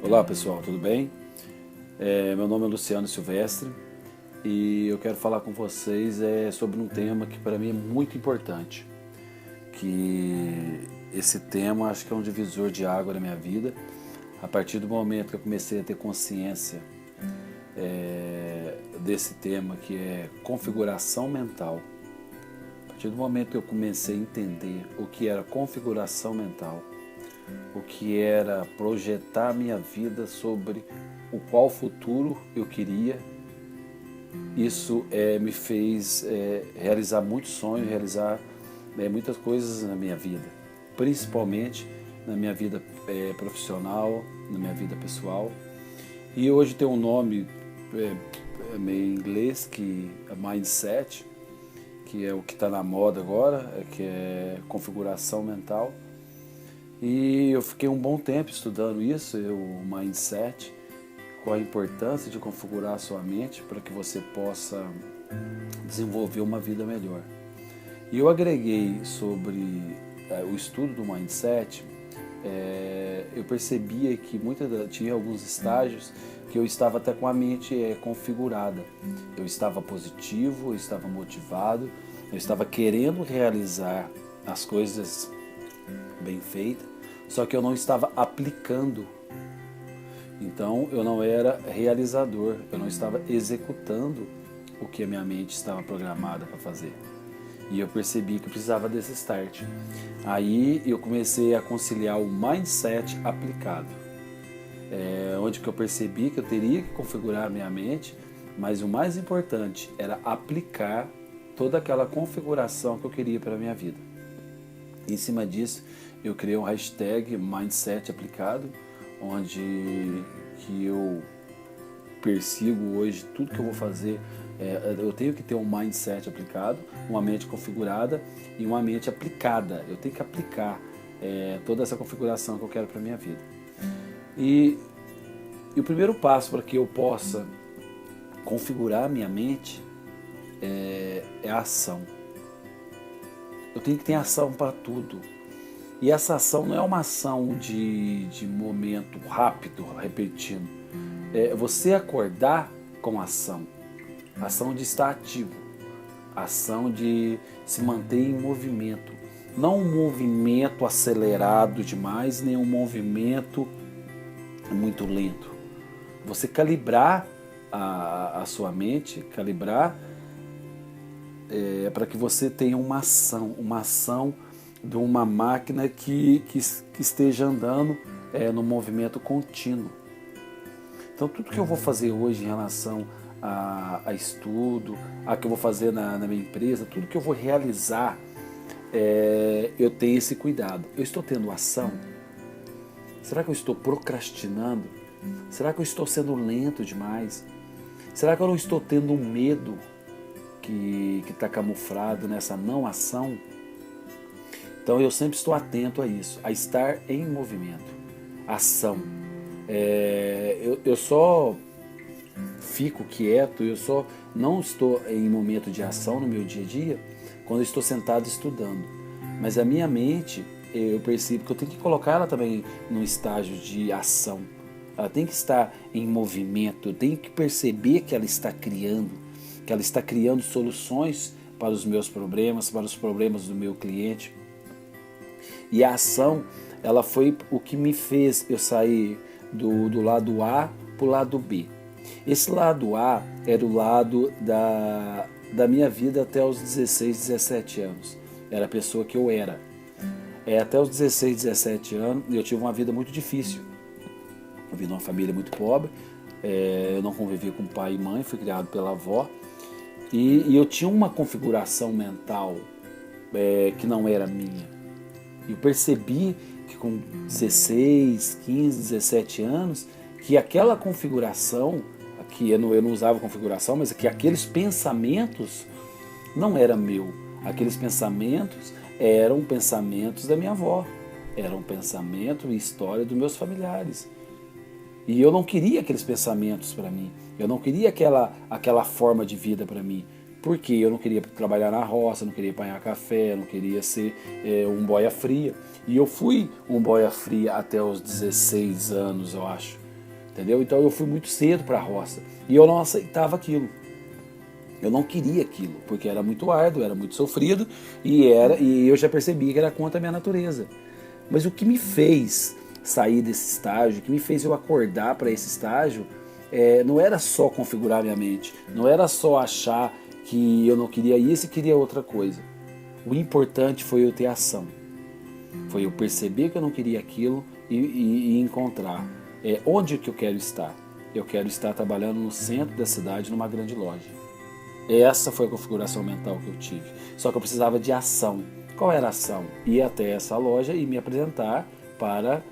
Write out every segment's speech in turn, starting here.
Olá pessoal, tudo bem? Meu nome é Luciano Silvestre e eu quero falar com vocês sobre um tema que para mim é muito importante. Que esse tema acho que é um divisor de água na minha vida. A partir do momento que eu comecei a ter consciência desse tema que é configuração mental. A partir do momento que eu comecei a entender o que era configuração mental, o que era projetar minha vida sobre o qual futuro eu queria. Isso me fez realizar muitos sonhos, realizar muitas coisas na minha vida, principalmente na minha vida profissional, na minha vida pessoal. E hoje tem um nome meio em inglês, que é Mindset, que é o que está na moda agora, que é configuração mental. E eu fiquei um bom tempo estudando isso, o Mindset, qual a importância de configurar a sua mente para que você possa desenvolver uma vida melhor. E eu agreguei sobre o estudo do Mindset, eu percebia que tinha alguns estágios que eu estava até com a mente configurada. Eu estava positivo, eu estava motivado, eu estava querendo realizar as coisas bem feitas, só que eu não estava aplicando. Então eu não era realizador, eu não estava executando o que a minha mente estava programada para fazer. E eu percebi que eu precisava desse start. Aí eu comecei a conciliar o mindset aplicado, onde que eu percebi que eu teria que configurar a minha mente, mas o mais importante era aplicar toda aquela configuração que eu queria para a minha vida. Em cima disso, eu criei um hashtag Mindset Aplicado, onde que eu persigo hoje tudo que eu vou fazer. Eu tenho que ter um mindset aplicado, uma mente configurada e uma mente aplicada. Eu tenho que aplicar toda essa configuração que eu quero para a minha vida. E o primeiro passo para que eu possa configurar a minha mente é a ação. Eu tenho que ter ação para tudo. E essa ação não é uma ação de momento rápido, repetindo. É você acordar com ação. Ação de estar ativo. Ação de se manter em movimento. Não um movimento acelerado demais, nem um movimento muito lento. Você calibrar a sua mente, calibrar para que você tenha uma ação de uma máquina que esteja andando no movimento contínuo. Então tudo que eu vou fazer hoje em relação a estudo, a que eu vou fazer na minha empresa, tudo que eu vou realizar, eu tenho esse cuidado. Eu estou tendo ação? Será que eu estou procrastinando? Será que eu estou sendo lento demais? Será que eu não estou tendo um medo que está camuflado nessa não ação? Então eu sempre estou atento a isso, a estar em movimento, ação. Eu só fico quieto, eu só não estou em momento de ação no meu dia a dia quando eu estou sentado estudando. Mas a minha mente, eu percebo que eu tenho que colocar ela também num estágio de ação. Ela tem que estar em movimento, eu tenho que perceber que ela está criando soluções para os meus problemas, para os problemas do meu cliente. E a ação, ela foi o que me fez eu sair do lado A para o lado B. Esse lado A era o lado da minha vida até os 16, 17 anos. Era a pessoa que eu era. Até os 16, 17 anos, eu tive uma vida muito difícil. Eu vim de uma família muito pobre, eu não convivi com pai e mãe, fui criado pela avó. E eu tinha uma configuração mental que não era minha. Eu percebi que com 16, 15, 17 anos, que aquela configuração, que eu não usava configuração, mas que aqueles pensamentos não eram meu. Aqueles pensamentos eram pensamentos da minha avó, eram pensamentos e história dos meus familiares. E eu não queria aqueles pensamentos para mim, eu não queria aquela forma de vida para mim. Porque eu não queria trabalhar na roça, não queria apanhar café, não queria ser um boia fria. E eu fui um boia fria até os 16 anos, eu acho. entendeu? Então eu fui muito cedo para a roça e eu não aceitava aquilo. Eu não queria aquilo, porque era muito árduo, era muito sofrido e eu já percebi que era contra a minha natureza. Mas o que me fez sair desse estágio, o que me fez eu acordar para esse estágio, não era só configurar minha mente, não era só achar que eu não queria isso e queria outra coisa. O importante foi eu ter ação, foi eu perceber que eu não queria aquilo e encontrar onde que eu quero estar. Eu quero estar trabalhando no centro da cidade, numa grande loja. Essa foi a configuração mental que eu tive. Só que eu precisava de ação. Qual era a ação? Ir até essa loja e me apresentar para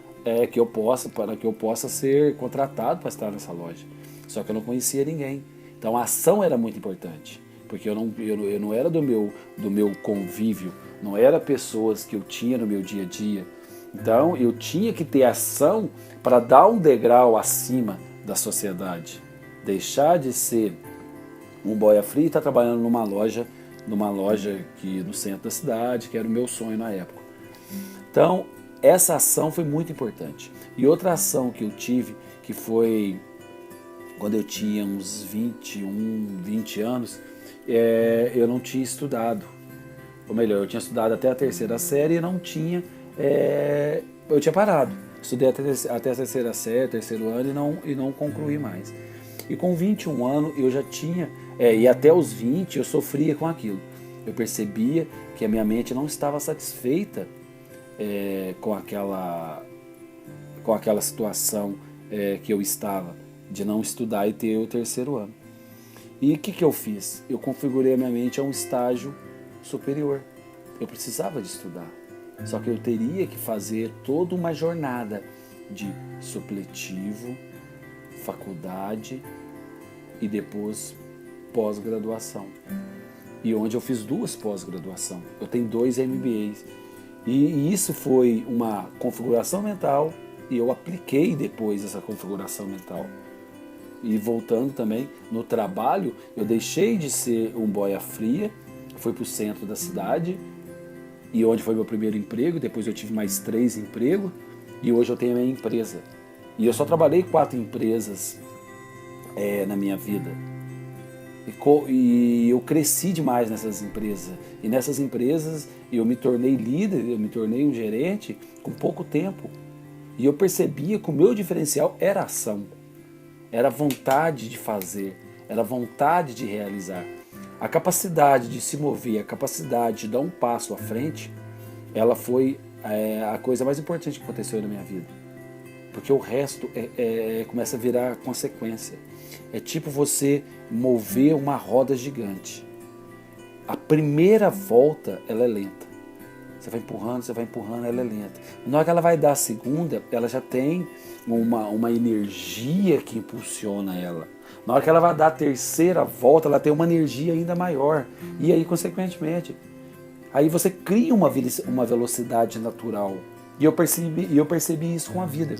que eu possa ser contratado para estar nessa loja. Só que eu não conhecia ninguém. Então a ação era muito importante, porque eu não era do meu convívio, não era pessoas que eu tinha no meu dia a dia. Então eu tinha que ter ação para dar um degrau acima da sociedade. Deixar de ser um boia fria e estar trabalhando numa loja aqui no centro da cidade, que era o meu sonho na época. Então, essa ação foi muito importante. E outra ação que eu tive, que foi quando eu tinha uns 21, 20 anos, eu não tinha estudado. Ou melhor, eu tinha estudado até a terceira série e não tinha... eu tinha parado. Estudei até a terceira série, terceiro ano e não concluí mais. E com 21 anos eu já tinha... e até os 20 eu sofria com aquilo. Eu percebia que a minha mente não estava satisfeita com aquela situação que eu estava, de não estudar e ter o terceiro ano. E o que eu fiz? Eu configurei a minha mente a um estágio superior. Eu precisava de estudar. Só que eu teria que fazer toda uma jornada de supletivo, faculdade e depois pós-graduação. E onde eu fiz 2 pós-graduação. Eu tenho 2 MBAs. E isso foi uma configuração mental e eu apliquei depois essa configuração mental. E voltando também, no trabalho, eu deixei de ser um boia fria, fui para o centro da cidade, e onde foi meu primeiro emprego, depois eu tive mais 3 empregos, e hoje eu tenho a minha empresa. E eu só trabalhei 4 empresas na minha vida. E eu cresci demais nessas empresas. E nessas empresas eu me tornei líder, eu me tornei um gerente com pouco tempo. E eu percebia que o meu diferencial era ação. Era vontade de fazer, era vontade de realizar. A capacidade de se mover, a capacidade de dar um passo à frente, ela foi a coisa mais importante que aconteceu na minha vida. Porque o resto começa a virar consequência. É tipo você mover uma roda gigante. A primeira volta, ela é lenta. Você vai empurrando, ela é lenta. Na hora que ela vai dar a segunda, ela já tem uma energia que impulsiona ela. Na hora que ela vai dar a terceira volta, ela tem uma energia ainda maior. E aí, consequentemente, aí você cria uma velocidade natural. E eu percebi isso com a vida.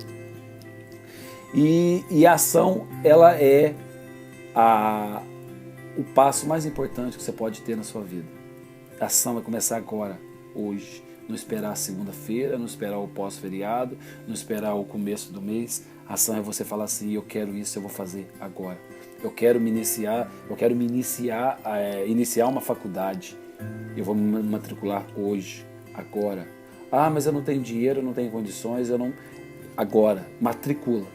E a ação, ela é o passo mais importante que você pode ter na sua vida. A ação vai começar agora, hoje. Não esperar a segunda-feira, não esperar o pós-feriado, não esperar o começo do mês. A ação é você falar assim, eu quero isso, eu vou fazer agora. Eu quero iniciar uma faculdade. Eu vou me matricular hoje, agora. Ah, mas eu não tenho dinheiro, eu não tenho condições, eu não... Agora, matricula.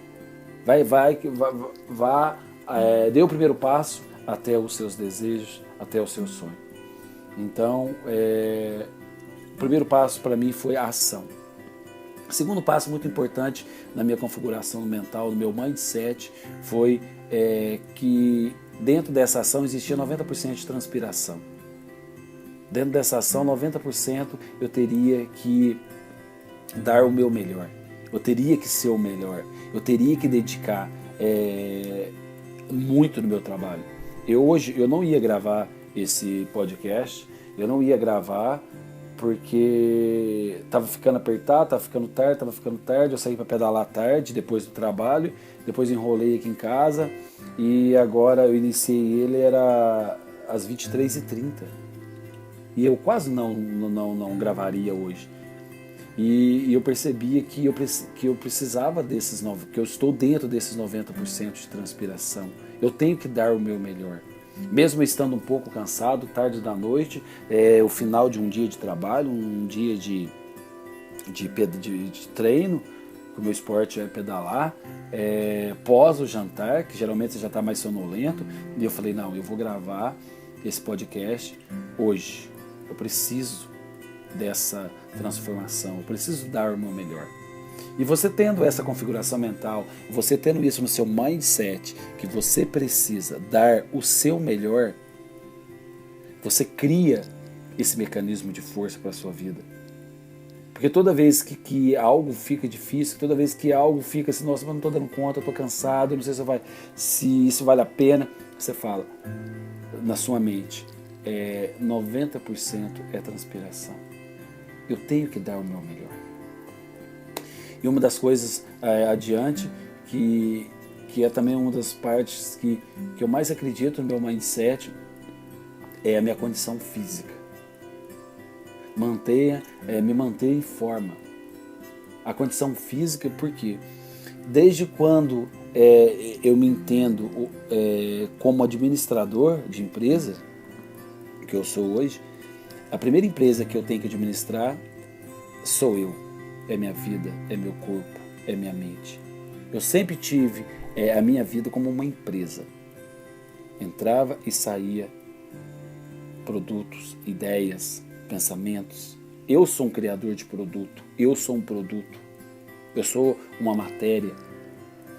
Dê o primeiro passo até os seus desejos, até o seu sonho. Então, o primeiro passo para mim foi a ação. O segundo passo muito importante na minha configuração mental, no meu mindset, foi que dentro dessa ação existia 90% de transpiração. Dentro dessa ação, 90% eu teria que dar o meu melhor. Eu teria que ser o melhor. Eu teria que dedicar muito no meu trabalho. Hoje eu não ia gravar esse podcast, eu não ia gravar porque estava ficando apertado, estava ficando tarde, eu saí para pedalar tarde, depois do trabalho, depois enrolei aqui em casa e agora eu iniciei ele, era às 23h30. E eu quase não gravaria hoje. E eu percebia que eu precisava que eu estou dentro desses 90% de transpiração. Eu tenho que dar o meu melhor. Mesmo estando um pouco cansado, tarde da noite, o final de um dia de trabalho, um dia de treino, que o meu esporte é pedalar, pós o jantar, que geralmente você já está mais sonolento, e eu falei, não, eu vou gravar esse podcast hoje. Eu preciso dessa transformação, eu preciso dar o meu melhor. E você tendo essa configuração mental, você tendo isso no seu mindset, que você precisa dar o seu melhor, você cria esse mecanismo de força para a sua vida. Porque toda vez que algo fica difícil, toda vez que algo fica assim, nossa, eu não estou dando conta, eu estou cansado, eu não sei se isso vale a pena, você fala na sua mente, 90% é transpiração. Eu tenho que dar o meu melhor. E uma das coisas adiante, que é também uma das partes que eu mais acredito no meu mindset, é a minha condição física. Me manter em forma. A condição física, porque desde quando eu me entendo como administrador de empresa, que eu sou hoje, a primeira empresa que eu tenho que administrar sou eu. É minha vida, é meu corpo, é minha mente. Eu sempre tive a minha vida como uma empresa. Entrava e saía produtos, ideias, pensamentos. Eu sou um criador de produto, eu sou um produto, eu sou uma matéria.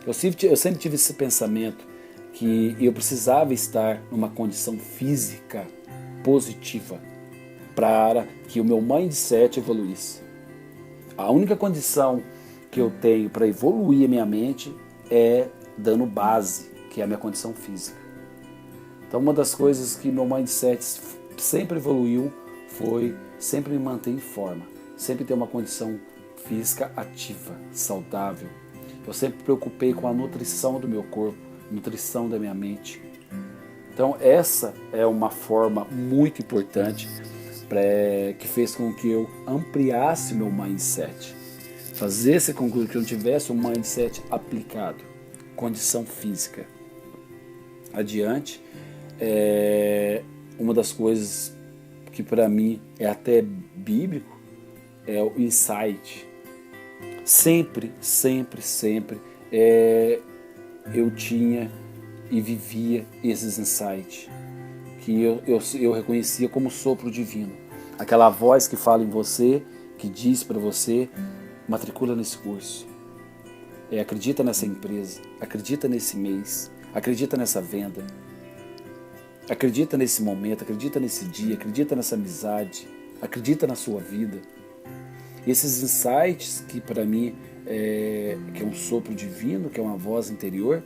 Eu sempre tive esse pensamento que eu precisava estar numa condição física positiva para que o meu mindset evoluísse. A única condição que eu tenho para evoluir a minha mente é dando base, que é a minha condição física. Então, uma das coisas que meu mindset sempre evoluiu foi sempre me manter em forma, sempre ter uma condição física ativa, saudável. Eu sempre me preocupei com a nutrição do meu corpo, nutrição da minha mente. Então, essa é uma forma muito importante que fez com que eu ampliasse meu mindset, fazesse com que eu tivesse um mindset aplicado, condição física. Adiante, uma das coisas que para mim é até bíblico é o insight. Sempre eu tinha e vivia esses insights que eu reconhecia como sopro divino. Aquela voz que fala em você, que diz para você, matricula nesse curso, acredita nessa empresa, acredita nesse mês, acredita nessa venda, acredita nesse momento, acredita nesse dia, acredita nessa amizade, acredita na sua vida. Esses insights que para mim que é um sopro divino, que é uma voz interior,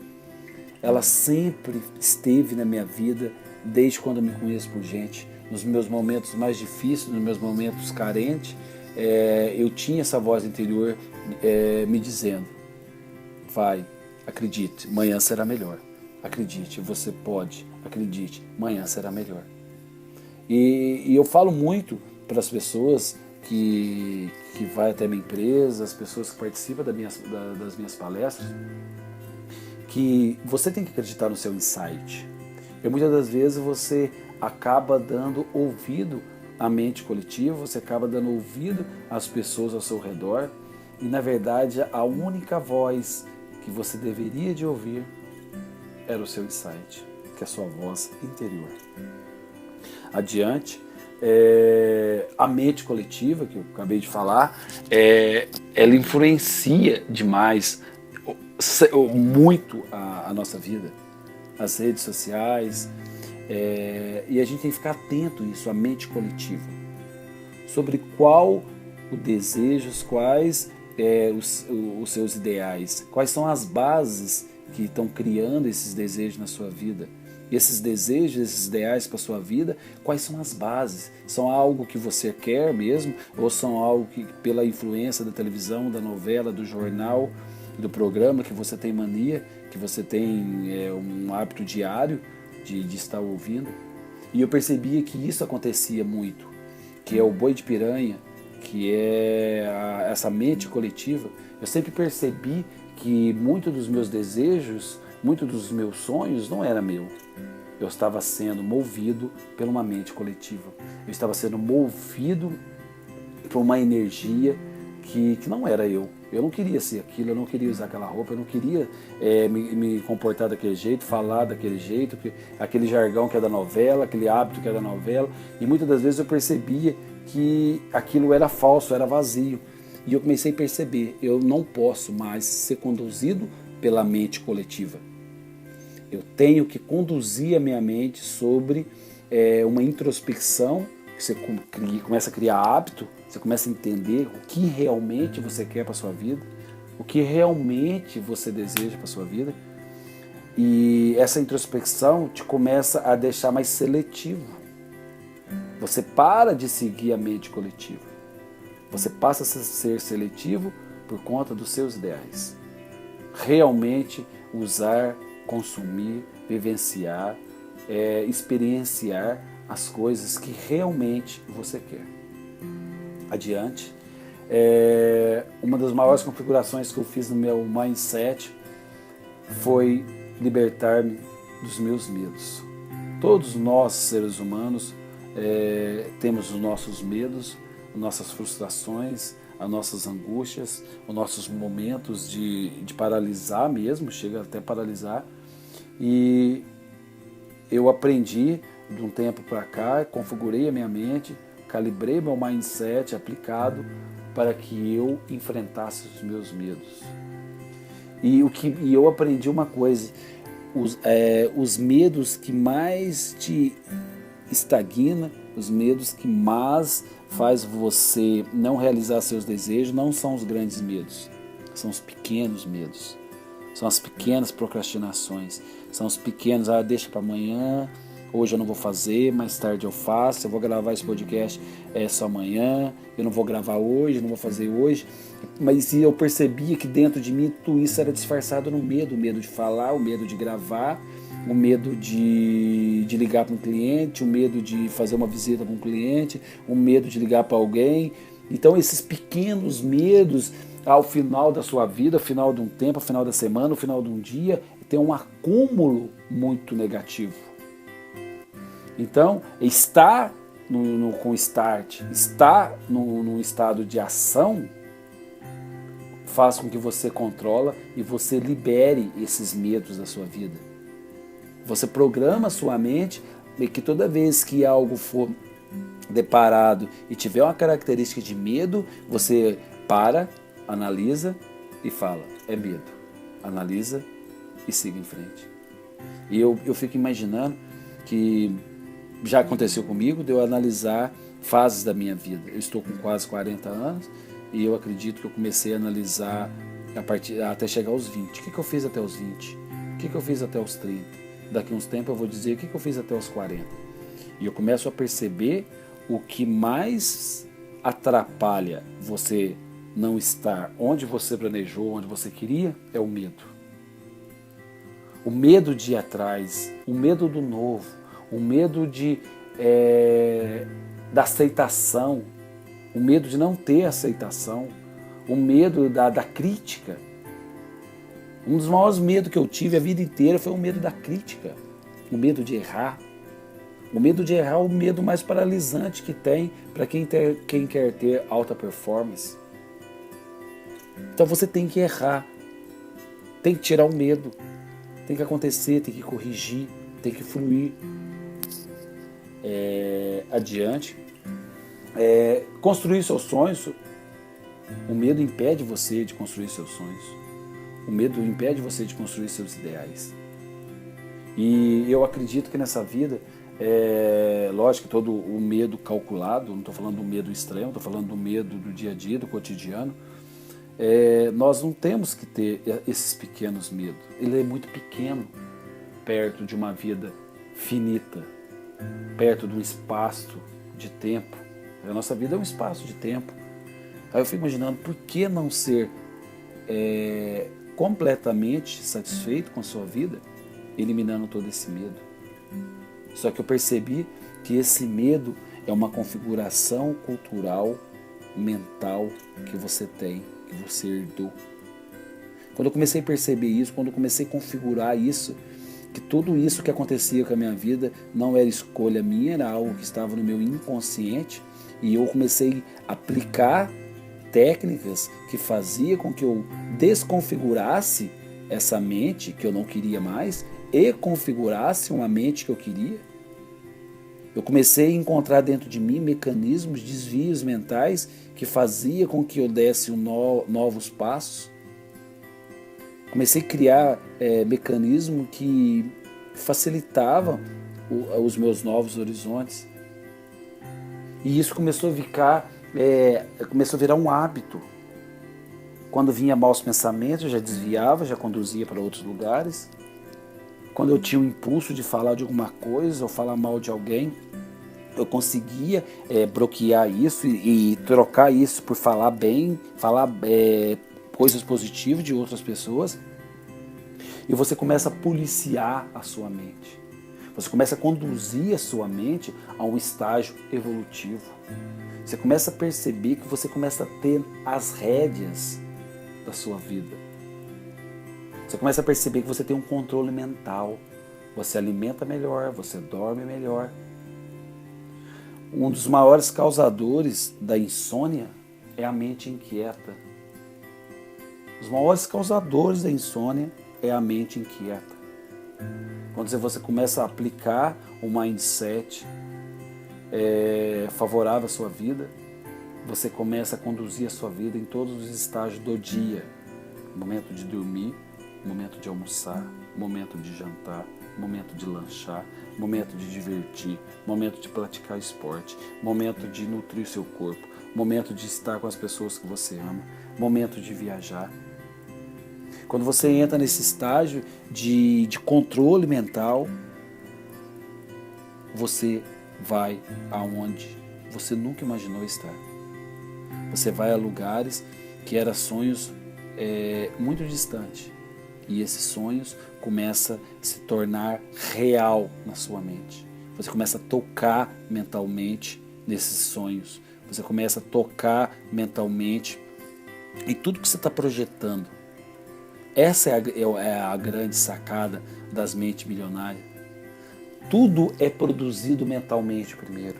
ela sempre esteve na minha vida desde quando eu me conheço por gente. Nos meus momentos mais difíceis, nos meus momentos carentes, eu tinha essa voz interior me dizendo, vai, acredite, amanhã será melhor. Acredite, você pode, acredite, amanhã será melhor. E eu falo muito para as pessoas que vai até minha empresa, as pessoas que participam das minhas palestras, que você tem que acreditar no seu insight. E muitas das vezes você acaba dando ouvido à mente coletiva, você acaba dando ouvido às pessoas ao seu redor, e na verdade a única voz que você deveria de ouvir era o seu insight, que é a sua voz interior. Adiante, a mente coletiva, que eu acabei de falar, ela influencia demais, muito a nossa vida, as redes sociais, e a gente tem que ficar atento a isso, a mente coletiva, sobre qual o desejo, quais os seus ideais, quais são as bases que estão criando esses desejos na sua vida. Esses desejos, esses ideais para a sua vida, quais são as bases? São algo que você quer mesmo? Ou são algo que, pela influência da televisão, da novela, do jornal, do programa, que você tem mania, que você tem um hábito diário de estar ouvindo? E eu percebia que isso acontecia muito, que é o boi de piranha, que é essa mente coletiva, eu sempre percebi que muitos dos meus desejos, muitos dos meus sonhos não era meu. Eu estava sendo movido por uma mente coletiva. Eu estava sendo movido por uma energia que não era eu. Eu não queria ser aquilo, eu não queria usar aquela roupa, eu não queria me comportar daquele jeito, falar daquele jeito, aquele jargão que é da novela, aquele hábito que é da novela. E muitas das vezes eu percebia que aquilo era falso, era vazio. E eu comecei a perceber, eu não posso mais ser conduzido pela mente coletiva. Eu tenho que conduzir a minha mente sobre uma introspecção, que você começa a criar hábito, você começa a entender o que realmente você quer para a sua vida, o que realmente você deseja para a sua vida. E essa introspecção te começa a deixar mais seletivo. Você para de seguir a mente coletiva. Você passa a ser seletivo por conta dos seus ideais. Realmente usar, consumir, vivenciar, experienciar as coisas que realmente você quer. Adiante. Uma das maiores configurações que eu fiz no meu mindset foi libertar-me dos meus medos. Todos nós, seres humanos, temos os nossos medos, nossas frustrações, as nossas angústias, os nossos momentos de paralisar mesmo, chega até paralisar. E eu aprendi de um tempo para cá, configurei a minha mente, calibrei meu mindset aplicado para que eu enfrentasse os meus medos. E eu aprendi uma coisa, os medos que mais te estagna, os medos que mais faz você não realizar seus desejos, não são os grandes medos, são os pequenos medos, são as pequenas procrastinações, são os pequenos, deixa para amanhã, hoje eu não vou fazer, mais tarde eu faço, eu vou gravar esse podcast só amanhã, eu não vou gravar hoje, não vou fazer hoje. Mas eu percebia que dentro de mim tudo isso era disfarçado no medo, o medo de falar, o medo de gravar, o medo de ligar para um cliente, o medo de fazer uma visita para um cliente, o medo de ligar para alguém. Então esses pequenos medos, ao final da sua vida, ao final de um tempo, ao final da semana, ao final de um dia, tem um acúmulo muito negativo. Então, estar com start, estar num estado de ação, faz com que você controla e você libere esses medos da sua vida. Você programa a sua mente e que toda vez que algo for deparado e tiver uma característica de medo, você para, analisa e fala, é medo. Analisa e siga em frente. E eu fico imaginando que já aconteceu comigo de eu analisar fases da minha vida. Eu estou com quase 40 anos e eu acredito que eu comecei a analisar até chegar aos 20. O que eu fiz até os 20? O que eu fiz até os 30? Daqui a uns tempos eu vou dizer o que eu fiz até os 40. E eu começo a perceber o que mais atrapalha você não estar onde você planejou, onde você queria, é o medo. O medo de ir atrás, o medo do novo, o medo da aceitação, o medo de não ter aceitação, o medo da crítica. Um dos maiores medos que eu tive a vida inteira foi o medo da crítica, o medo de errar. O medo de errar é o medo mais paralisante que tem para quem quer ter alta performance. Então você tem que errar, tem que tirar o medo, tem que acontecer, tem que corrigir, tem que fluir. Adiante. Construir seus sonhos, o medo impede você de construir seus sonhos. O medo impede você de construir seus ideais. E eu acredito que nessa vida, lógico que todo o medo calculado, não estou falando do medo extremo, estou falando do medo do dia a dia, do cotidiano, nós não temos que ter esses pequenos medos. Ele é muito pequeno perto de uma vida finita, perto de um espaço de tempo. A nossa vida é um espaço de tempo. Aí eu fico imaginando, por que não ser completamente satisfeito com a sua vida, eliminando todo esse medo? Só que eu percebi que esse medo é uma configuração cultural mental que você tem, que você herdou. Quando eu comecei a perceber isso, quando eu comecei a configurar isso, que tudo isso que acontecia com a minha vida não era escolha minha, era algo que estava no meu inconsciente, e eu comecei a aplicar técnicas que faziam com que eu desconfigurasse essa mente que eu não queria mais e configurasse uma mente que eu queria. Eu comecei a encontrar dentro de mim mecanismos, desvios mentais que faziam com que eu desse novos passos. Comecei a criar mecanismos que facilitavam os meus novos horizontes. E isso começou a virar um hábito. Quando vinha maus pensamentos, eu já desviava, já conduzia para outros lugares. Quando eu tinha o impulso de falar de alguma coisa ou falar mal de alguém, eu conseguia bloquear isso e trocar isso por falar bem, falar coisas positivas de outras pessoas. E você começa a policiar a sua mente. Você começa a conduzir a sua mente a um estágio evolutivo. Você começa a perceber que você começa a ter as rédeas da sua vida. Você começa a perceber que você tem um controle mental. Você alimenta melhor, você dorme melhor. Um dos maiores causadores da insônia é a mente inquieta. Os maiores causadores da insônia é a mente inquieta. Quando você começa a aplicar um mindset favorável à sua vida, você começa a conduzir a sua vida em todos os estágios do dia. Momento de dormir, momento de almoçar, momento de jantar, momento de lanchar, momento de divertir, momento de praticar esporte, momento de nutrir o seu corpo, momento de estar com as pessoas que você ama, momento de viajar. Quando você entra nesse estágio de controle mental, você vai aonde você nunca imaginou estar. Você vai a lugares que eram sonhos muito distantes. E esses sonhos começam a se tornar real na sua mente. Você começa a tocar mentalmente nesses sonhos. Você começa a tocar mentalmente em tudo que você está projetando. Essa é a grande sacada das mentes milionárias. Tudo é produzido mentalmente primeiro.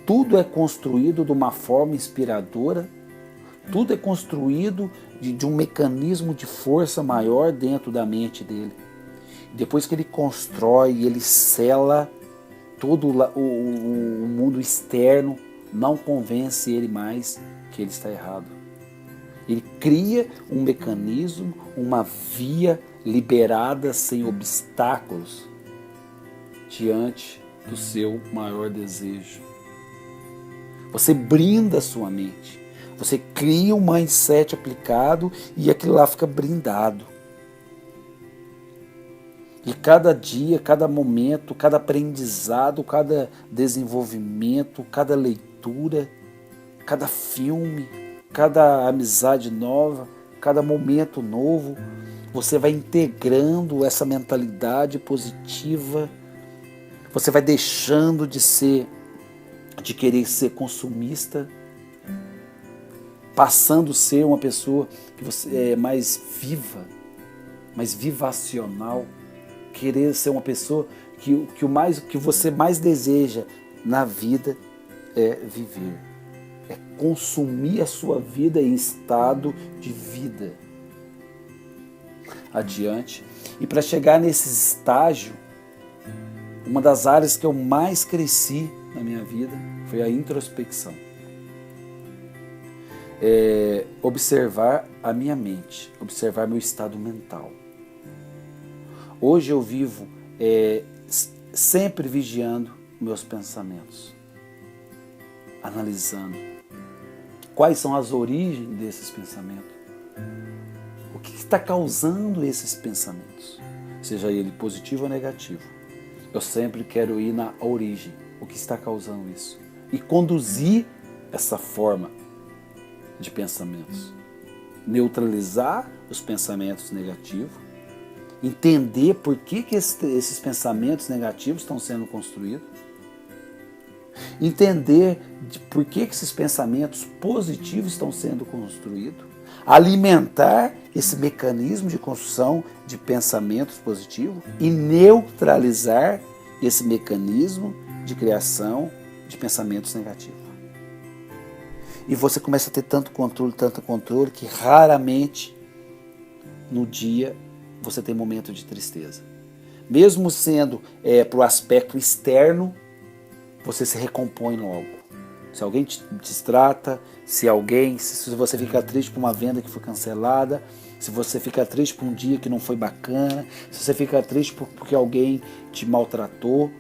Tudo é construído de uma forma inspiradora. Tudo é construído de um mecanismo de força maior dentro da mente dele. Depois que ele constrói, ele sela, todo o mundo externo não convence ele mais que ele está errado. Ele cria um mecanismo, uma via liberada sem obstáculos diante do seu maior desejo. Você brinda a sua mente. Você cria um mindset aplicado e aquilo lá fica brindado. E cada dia, cada momento, cada aprendizado, cada desenvolvimento, cada leitura, cada filme, cada amizade nova, cada momento novo, você vai integrando essa mentalidade positiva. Você vai deixando de querer ser consumista, passando a ser uma pessoa que você é mais viva, mais vivacional, querer ser uma pessoa que você mais deseja na vida é viver, é consumir a sua vida em estado de vida. Adiante. E para chegar nesse estágio, uma das áreas que eu mais cresci na minha vida foi a introspecção. Observar a minha mente, observar meu estado mental. Hoje eu vivo sempre vigiando meus pensamentos, analisando quais são as origens desses pensamentos, o que está causando esses pensamentos, seja ele positivo ou negativo. Eu sempre quero ir na origem, o que está causando isso, e conduzir essa forma de pensamentos, neutralizar os pensamentos negativos, entender por que esses pensamentos negativos estão sendo construídos Entender de por que esses pensamentos positivos estão sendo construídos, alimentar esse mecanismo de construção de pensamentos positivos e neutralizar esse mecanismo de criação de pensamentos negativos. E você começa a ter tanto controle, que raramente no dia você tem momento de tristeza. Mesmo sendo para o aspecto externo, você se recompõe logo. Se alguém te destrata, se você fica triste por uma venda que foi cancelada, se você fica triste por um dia que não foi bacana, se você fica triste porque alguém te maltratou,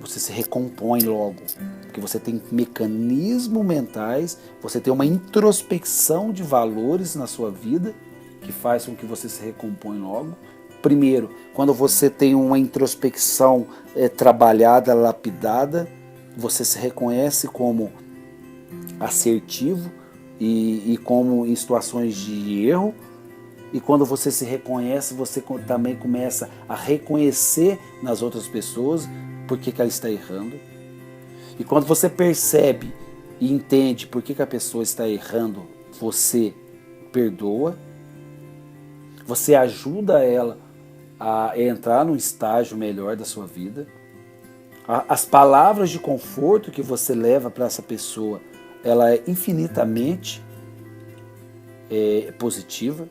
você se recompõe logo. Porque você tem mecanismos mentais, você tem uma introspecção de valores na sua vida que faz com que você se recompõe logo. Primeiro, quando você tem uma introspecção trabalhada, lapidada, você se reconhece como assertivo e como em situações de erro. E quando você se reconhece, você também começa a reconhecer nas outras pessoas por que ela está errando. E quando você percebe e entende por que a pessoa está errando, você perdoa. Você ajuda ela a entrar num estágio melhor da sua vida. As palavras de conforto que você leva para essa pessoa, ela é infinitamente positiva,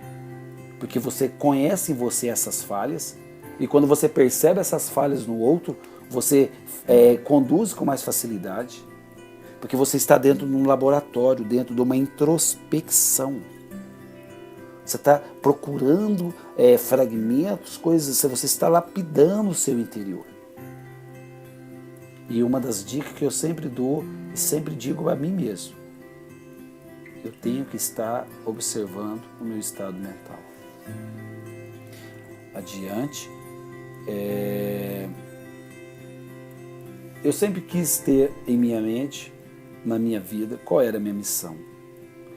porque você conhece em você essas falhas, e quando você percebe essas falhas no outro, você conduz com mais facilidade, porque você está dentro de um laboratório, dentro de uma introspecção. Você está procurando fragmentos, coisas, você está lapidando o seu interior. E uma das dicas que eu sempre dou e sempre digo a mim mesmo, eu tenho que estar observando o meu estado mental. Adiante, eu sempre quis ter em minha mente, na minha vida, qual era a minha missão.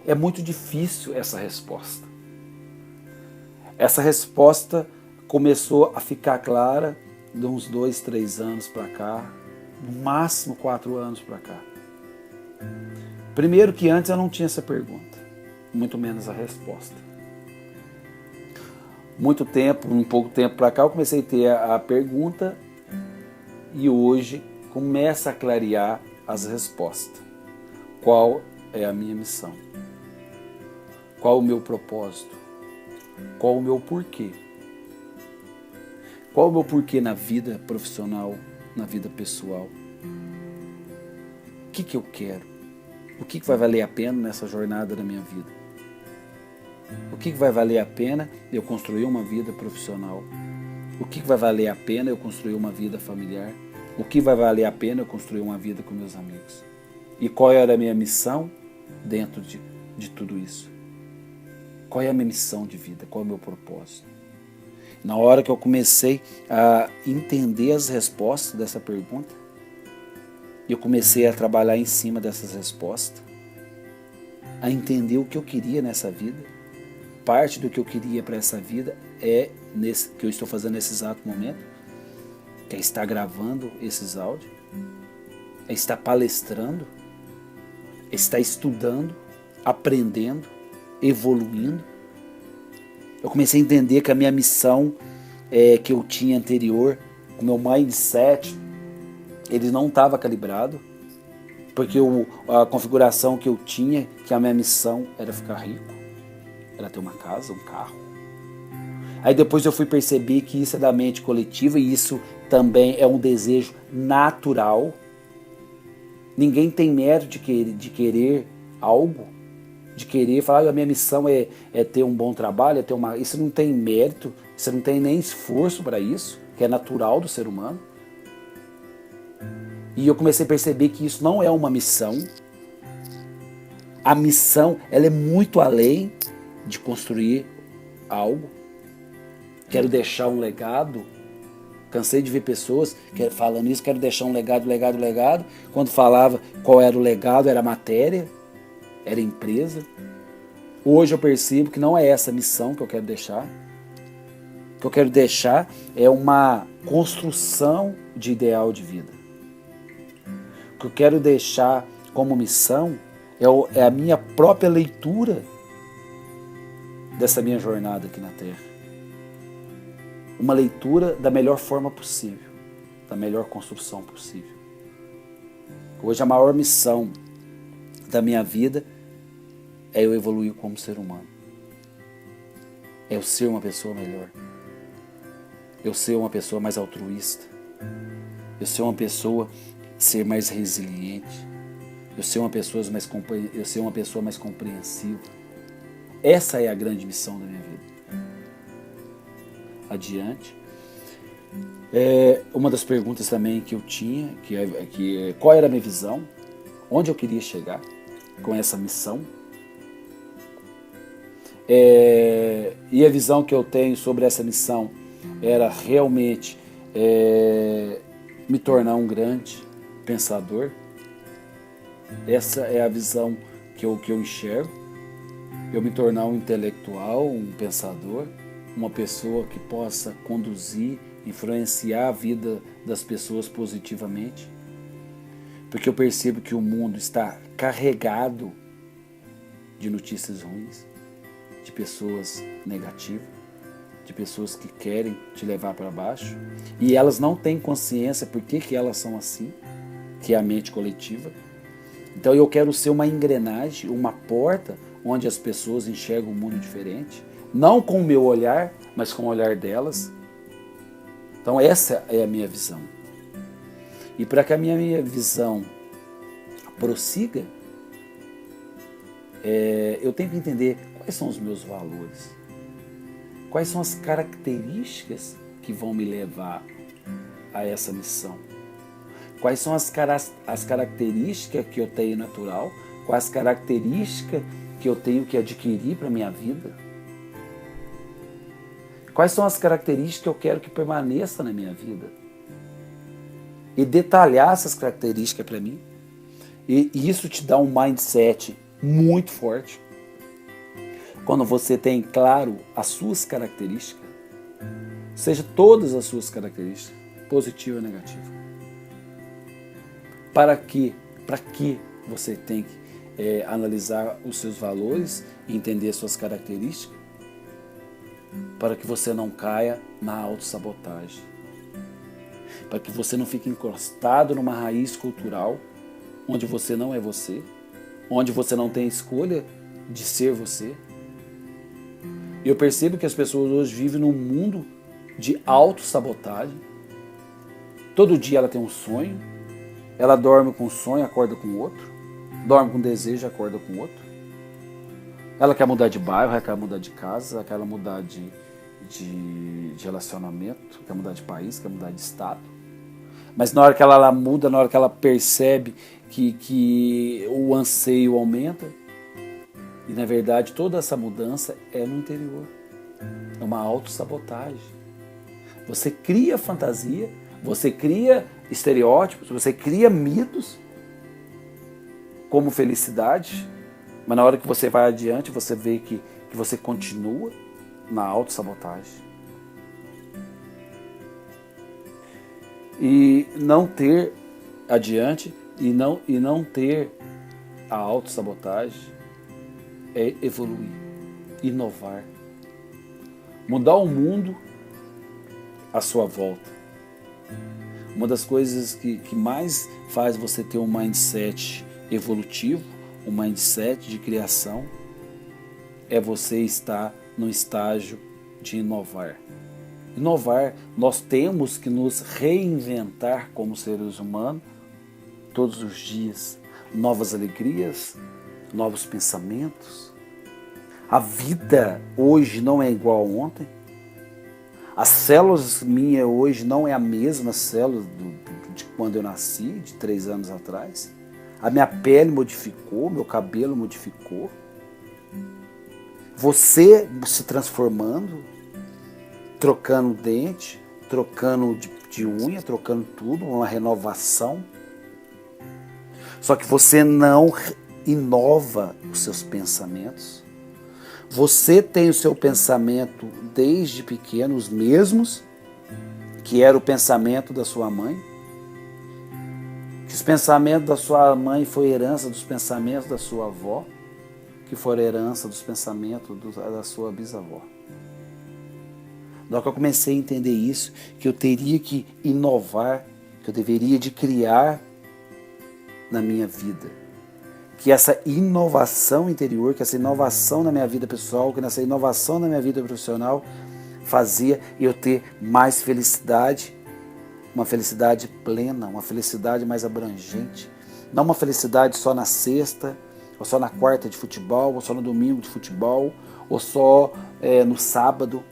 É muito difícil essa resposta. Essa resposta começou a ficar clara de uns 2, 3 anos para cá, no máximo 4 anos para cá. Primeiro que antes eu não tinha essa pergunta, muito menos a resposta. Um pouco tempo para cá eu comecei a ter a pergunta e hoje começa a clarear as respostas. Qual é a minha missão? Qual o meu propósito? Qual o meu porquê? Qual o meu porquê na vida profissional, na vida pessoal? O que eu quero? O que vai valer a pena nessa jornada da minha vida? O que vai valer a pena eu construir uma vida profissional? O que vai valer a pena eu construir uma vida familiar? O que vai valer a pena eu construir uma vida com meus amigos? E qual era a minha missão dentro de tudo isso? Qual é a minha missão de vida? Qual é o meu propósito? Na hora que eu comecei a entender as respostas dessa pergunta, eu comecei a trabalhar em cima dessas respostas, a entender o que eu queria nessa vida. Parte do que eu queria para essa vida é nesse que eu estou fazendo nesse exato momento, que é estar gravando esses áudios, é estar palestrando, é estar estudando, aprendendo, evoluindo. Eu comecei a entender que a minha missão que eu tinha anterior, o meu mindset, ele não estava calibrado, porque a configuração que eu tinha, que a minha missão era ficar rico, era ter uma casa, um carro. Aí depois eu fui perceber que isso é da mente coletiva e isso também é um desejo natural. Ninguém tem mérito de querer algo, de querer falar, a minha missão é ter um bom trabalho, isso não tem mérito, você não tem nem esforço para isso, que é natural do ser humano. E eu comecei a perceber que isso não é uma missão. A missão, ela é muito além de construir algo. Quero deixar um legado. Cansei de ver pessoas falando isso, quero deixar um legado. Quando falava qual era o legado, era matéria, era empresa. Hoje eu percebo que não é essa a missão que eu quero deixar. O que eu quero deixar é uma construção de ideal de vida. que eu quero deixar como missão é a minha própria leitura dessa minha jornada aqui na Terra. Uma leitura da melhor forma possível, da melhor construção possível. Hoje a maior missão da minha vida é eu evoluir como ser humano. É eu ser uma pessoa melhor. Eu ser uma pessoa mais altruísta. Eu ser uma pessoa ser mais resiliente. Eu ser uma pessoa mais compreensiva. Essa é a grande missão da minha vida. Adiante. Uma das perguntas também que eu tinha, qual era a minha visão, onde eu queria chegar com essa missão. E a visão que eu tenho sobre essa missão era realmente me tornar um grande pensador. Essa é a visão que eu enxergo. Eu me tornar um intelectual, um pensador, uma pessoa que possa conduzir, influenciar a vida das pessoas positivamente. Porque eu percebo que o mundo está carregado de notícias ruins, de pessoas negativas, de pessoas que querem te levar para baixo, e elas não têm consciência por que elas são assim, que é a mente coletiva. Então eu quero ser uma engrenagem, uma porta onde as pessoas enxergam um mundo diferente, não com o meu olhar, mas com o olhar delas. Então essa é a minha visão. E para que a minha visão prossiga, eu tenho que entender quais são os meus valores, quais são as características que vão me levar a essa missão, quais são as características que eu tenho natural, quais as características que eu tenho que adquirir para a minha vida, quais são as características que eu quero que permaneça na minha vida, e detalhar essas características para mim. E isso te dá um mindset muito forte. Quando você tem claro as suas características, seja todas as suas características, positiva e negativa. Para que você tem que analisar os seus valores e entender suas características? Para que você não caia na autossabotagem. Para que você não fique encostado numa raiz cultural onde você não é você, onde você não tem escolha de ser você. Eu percebo que as pessoas hoje vivem num mundo de autossabotagem. Todo dia ela tem um sonho, ela dorme com um sonho, acorda com outro, dorme com desejo, acorda com outro. Ela quer mudar de bairro, ela quer mudar de casa, ela quer mudar de relacionamento, quer mudar de país, quer mudar de estado. Mas na hora que ela muda, na hora que ela percebe que o anseio aumenta, e na verdade toda essa mudança é no interior. É uma autossabotagem. Você cria fantasia, você cria estereótipos, você cria mitos como felicidade, mas na hora que você vai adiante, você vê que você continua na autossabotagem. E não ter adiante e não ter a autossabotagem é evoluir, inovar, mudar o mundo à sua volta. Uma das coisas que mais faz você ter um mindset evolutivo, um mindset de criação, é você estar no estágio de inovar. Inovar, nós temos que nos reinventar como seres humanos todos os dias. Novas alegrias, novos pensamentos. A vida hoje não é igual a ontem. As células minhas hoje não é a mesma célula de quando eu nasci, de 3 anos atrás. A minha pele modificou, meu cabelo modificou. Você se transformando, trocando dente, trocando de unha, trocando tudo, uma renovação. Só que você não inova os seus pensamentos. Você tem o seu pensamento desde pequeno, os mesmos, que era o pensamento da sua mãe, que os pensamentos da sua mãe foi herança dos pensamentos da sua avó, que foram herança dos pensamentos da sua bisavó. Na hora que eu comecei a entender isso, que eu teria que inovar, que eu deveria de criar na minha vida, que essa inovação interior, que essa inovação na minha vida pessoal, que essa inovação na minha vida profissional fazia eu ter mais felicidade, uma felicidade plena, uma felicidade mais abrangente, não uma felicidade só na sexta, ou só na quarta de futebol, ou só no domingo de futebol, ou só no sábado.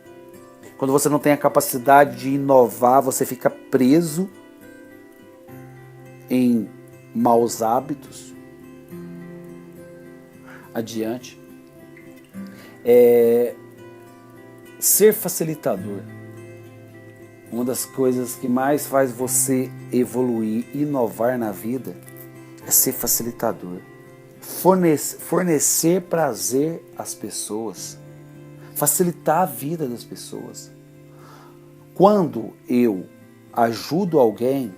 Quando você não tem a capacidade de inovar, você fica preso em maus hábitos. Adiante. Ser facilitador. Uma das coisas que mais faz você evoluir, inovar na vida, é ser facilitador. Fornecer prazer às pessoas. Facilitar a vida das pessoas. Quando eu ajudo alguém,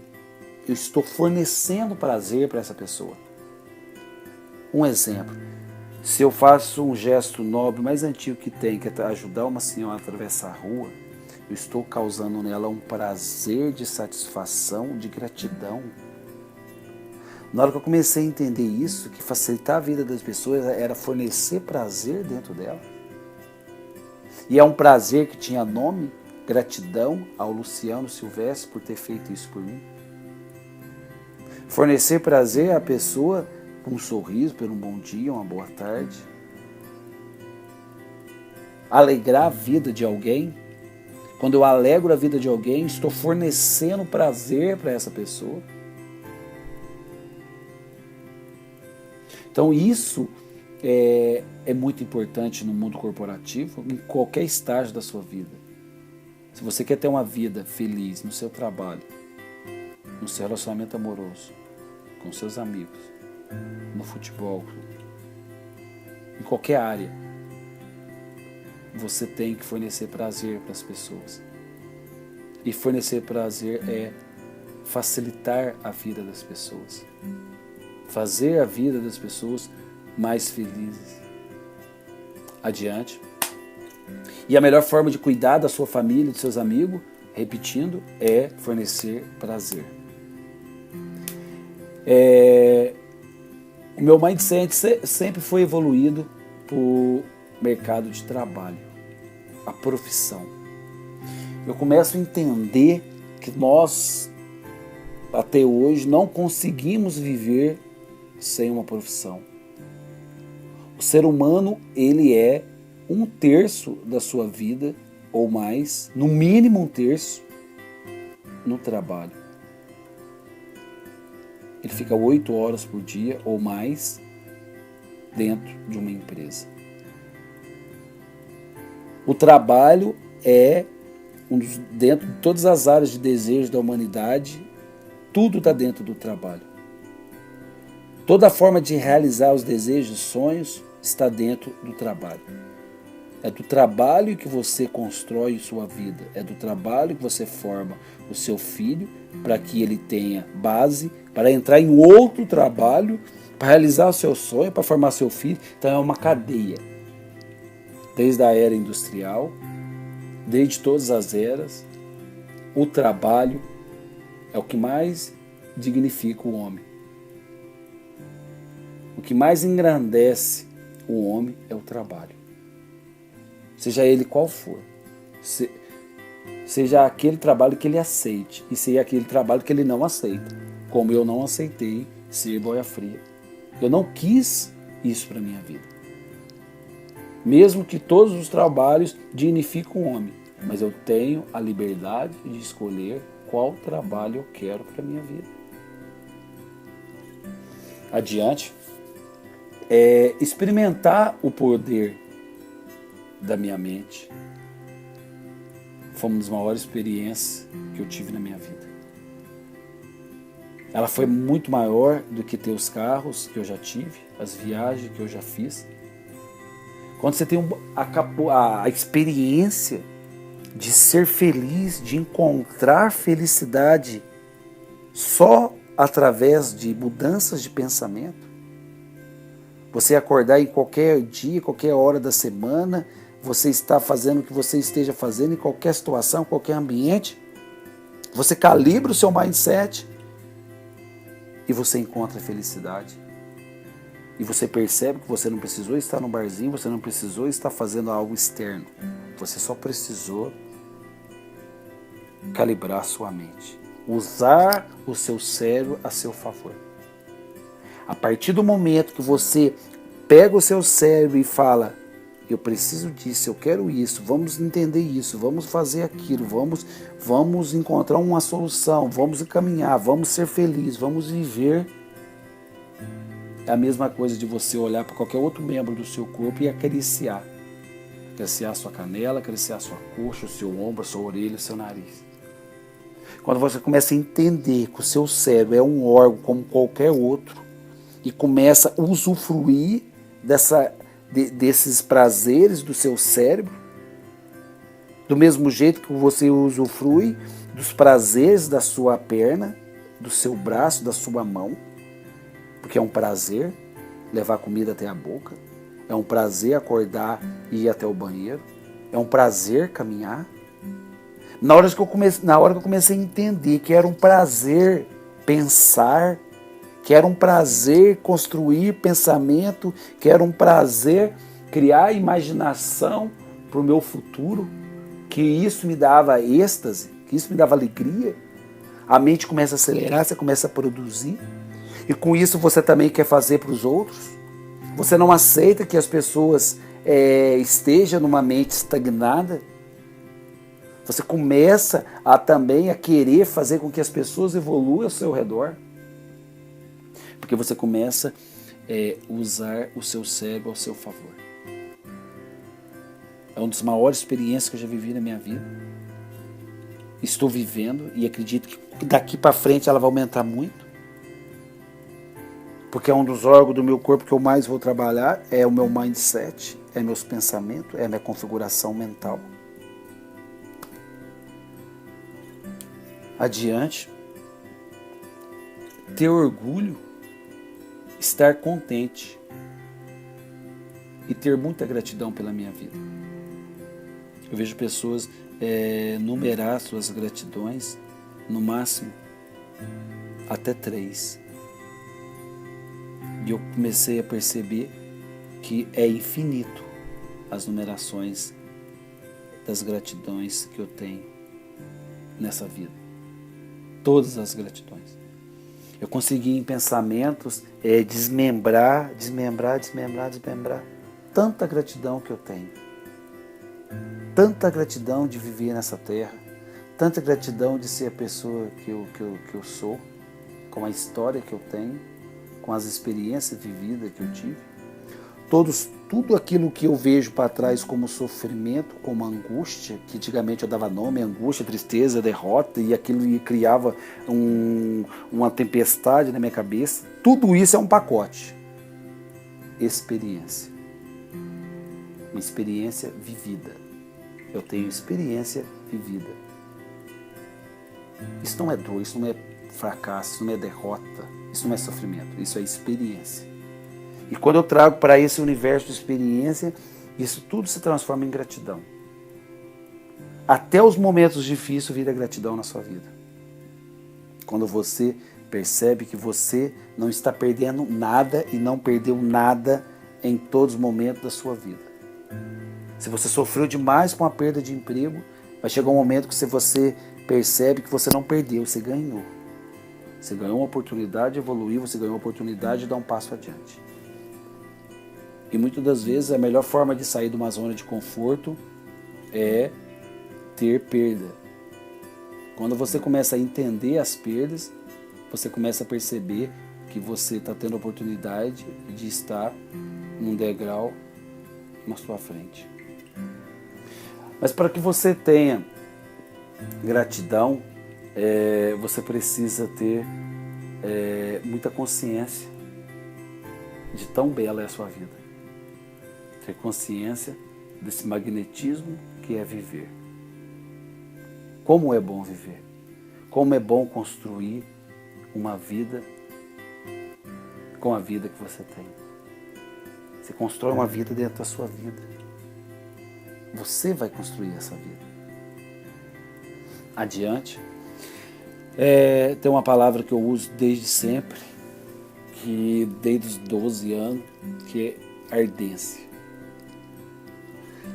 eu estou fornecendo prazer para essa pessoa. Um exemplo, se eu faço um gesto nobre mais antigo que tem, que é ajudar uma senhora a atravessar a rua, eu estou causando nela um prazer de satisfação, de gratidão. Na hora que eu comecei a entender isso, que facilitar a vida das pessoas era fornecer prazer dentro dela. E é um prazer que tinha nome, gratidão ao Luciano Silvestre por ter feito isso por mim. Fornecer prazer à pessoa com um sorriso, por um bom dia, uma boa tarde. Alegrar a vida de alguém. Quando eu alegro a vida de alguém, estou fornecendo prazer para essa pessoa. Então isso é muito importante no mundo corporativo, em qualquer estágio da sua vida. Se você quer ter uma vida feliz no seu trabalho, no seu relacionamento amoroso, com seus amigos, no futebol, em qualquer área, você tem que fornecer prazer para as pessoas. E fornecer prazer é facilitar a vida das pessoas. Fazer a vida das pessoas mais felizes. Adiante. E a melhor forma de cuidar da sua família, dos seus amigos, repetindo, é fornecer prazer. O meu mindset sempre foi evoluído por mercado de trabalho, a profissão. Eu começo a entender que nós, até hoje, não conseguimos viver sem uma profissão. O ser humano, ele é 1/3 da sua vida, ou mais, no mínimo 1/3, no trabalho. Ele fica 8 horas por dia, ou mais, dentro de uma empresa. O trabalho é dentro de todas as áreas de desejo da humanidade, tudo está dentro do trabalho. Toda forma de realizar os desejos, sonhos, está dentro do trabalho. É do trabalho que você constrói sua vida. É do trabalho que você forma o seu filho para que ele tenha base para entrar em outro trabalho, para realizar o seu sonho, para formar seu filho. Então é uma cadeia. Desde a era industrial, desde todas as eras, o trabalho é o que mais dignifica o homem. O que mais engrandece o homem é o trabalho. Seja ele qual for. Seja aquele trabalho que ele aceite e seja aquele trabalho que ele não aceita. Como eu não aceitei ser boia fria. Eu não quis isso para a minha vida. Mesmo que todos os trabalhos dignificam o homem. Mas eu tenho a liberdade de escolher qual trabalho eu quero para a minha vida. Adiante. Experimentar o poder da minha mente foi uma das maiores experiências que eu tive na minha vida. Ela foi muito maior do que ter os carros que eu já tive, as viagens que eu já fiz. Quando você tem a experiência de ser feliz, de encontrar felicidade só através de mudanças de pensamento. Você acordar em qualquer dia, qualquer hora da semana, você está fazendo o que você esteja fazendo em qualquer situação, qualquer ambiente. Você calibra o seu mindset e você encontra felicidade. E você percebe que você não precisou estar no barzinho, você não precisou estar fazendo algo externo. Você só precisou calibrar a sua mente. Usar o seu cérebro a seu favor. A partir do momento que você pega o seu cérebro e fala, eu preciso disso, eu quero isso, vamos entender isso, vamos fazer aquilo, vamos encontrar uma solução, vamos encaminhar, vamos ser felizes, vamos viver. É a mesma coisa de você olhar para qualquer outro membro do seu corpo e acariciar. Acariciar a sua canela, acariciar a sua coxa, o seu ombro, a sua orelha, o seu nariz. Quando você começa a entender que o seu cérebro é um órgão como qualquer outro e começa a usufruir desses prazeres do seu cérebro, do mesmo jeito que você usufrui dos prazeres da sua perna, do seu braço, da sua mão, porque é um prazer levar comida até a boca, é um prazer acordar e ir até o banheiro, é um prazer caminhar. Na hora que eu comecei a entender que era um prazer pensar, que era um prazer construir pensamento, que era um prazer criar imaginação para o meu futuro, que isso me dava êxtase, que isso me dava alegria, a mente começa a acelerar, você começa a produzir, e com isso você também quer fazer para os outros. Você não aceita que as pessoas estejam numa mente estagnada. Você começa também a querer fazer com que as pessoas evoluam ao seu redor. Porque você começa a usar o seu cérebro ao seu favor. É uma das maiores experiências que eu já vivi na minha vida. Estou vivendo e acredito que daqui para frente ela vai aumentar muito. Porque é um dos órgãos do meu corpo que eu mais vou trabalhar, é o meu mindset, é meus pensamentos, é a minha configuração mental. Adiante, ter orgulho, estar contente e ter muita gratidão pela minha vida. Eu vejo pessoas numerar suas gratidões, no máximo até 3. E eu comecei a perceber que é infinito as numerações das gratidões que eu tenho nessa vida. Todas as gratidões. Eu consegui em pensamentos desmembrar tanta gratidão que eu tenho. Tanta gratidão de viver nessa terra. Tanta gratidão de ser a pessoa que eu sou, com a história que eu tenho, com as experiências vividas que eu tive. Tudo aquilo que eu vejo para trás como sofrimento, como angústia, que antigamente eu dava nome, angústia, tristeza, derrota, e aquilo criava uma tempestade na minha cabeça. Tudo isso é um pacote. Experiência. Uma experiência vivida. Eu tenho experiência vivida. Isso não é dor, isso não é fracasso, isso não é derrota, isso não é sofrimento, isso é experiência. E quando eu trago para esse universo de experiência, isso tudo se transforma em gratidão. Até os momentos difíceis vira gratidão na sua vida. Quando você percebe que você não está perdendo nada e não perdeu nada em todos os momentos da sua vida. Se você sofreu demais com a perda de emprego, vai chegar um momento que você percebe que você não perdeu, você ganhou. Você ganhou uma oportunidade de evoluir, você ganhou uma oportunidade de dar um passo adiante. E muitas das vezes a melhor forma de sair de uma zona de conforto é ter perda. Quando você começa a entender as perdas, você começa a perceber que você está tendo a oportunidade de estar num degrau na sua frente. Mas para que você tenha gratidão, você precisa ter muita consciência de tão bela é a sua vida. Ter consciência desse magnetismo que é viver. Como é bom viver. Como é bom construir uma vida com a vida que você tem. Você constrói uma vida dentro da sua vida. Você vai construir essa vida. Adiante. Tem uma palavra que eu uso desde sempre, que desde os 12 anos, que é ardência.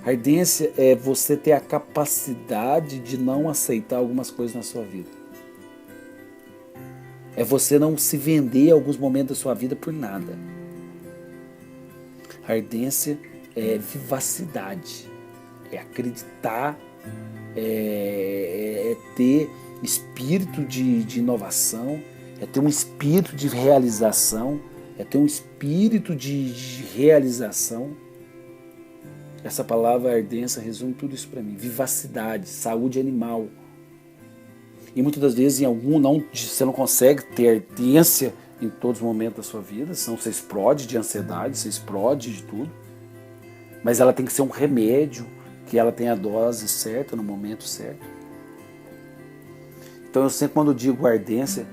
Ardência é você ter a capacidade de não aceitar algumas coisas na sua vida. É você não se vender em alguns momentos da sua vida por nada. Ardência é vivacidade, é acreditar, é ter espírito de inovação, é ter um espírito de realização, é ter um espírito de realização. Essa palavra ardência resume tudo isso para mim. Vivacidade, saúde animal. E muitas das vezes você não consegue ter ardência em todos os momentos da sua vida, senão você explode de ansiedade, você explode de tudo. Mas ela tem que ser um remédio, que ela tenha a dose certa, no momento certo. Então eu sempre, quando digo ardência,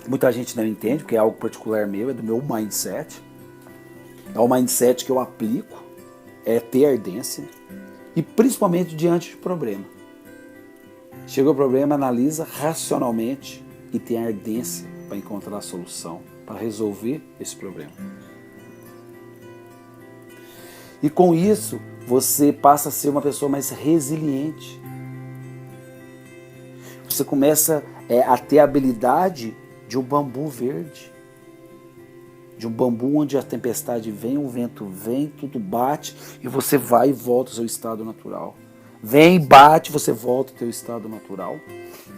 muita gente não entende, porque é algo particular meu, é do meu mindset. É o mindset que eu aplico, é ter ardência, e principalmente diante de problema. Chega o problema, analisa racionalmente e tem ardência para encontrar a solução, para resolver esse problema. E com isso, você passa a ser uma pessoa mais resiliente. Você começa a ter a habilidade de um bambu verde. De um bambu onde a tempestade vem, o vento vem, tudo bate e você vai e volta ao seu estado natural. Vem, bate, você volta ao seu estado natural.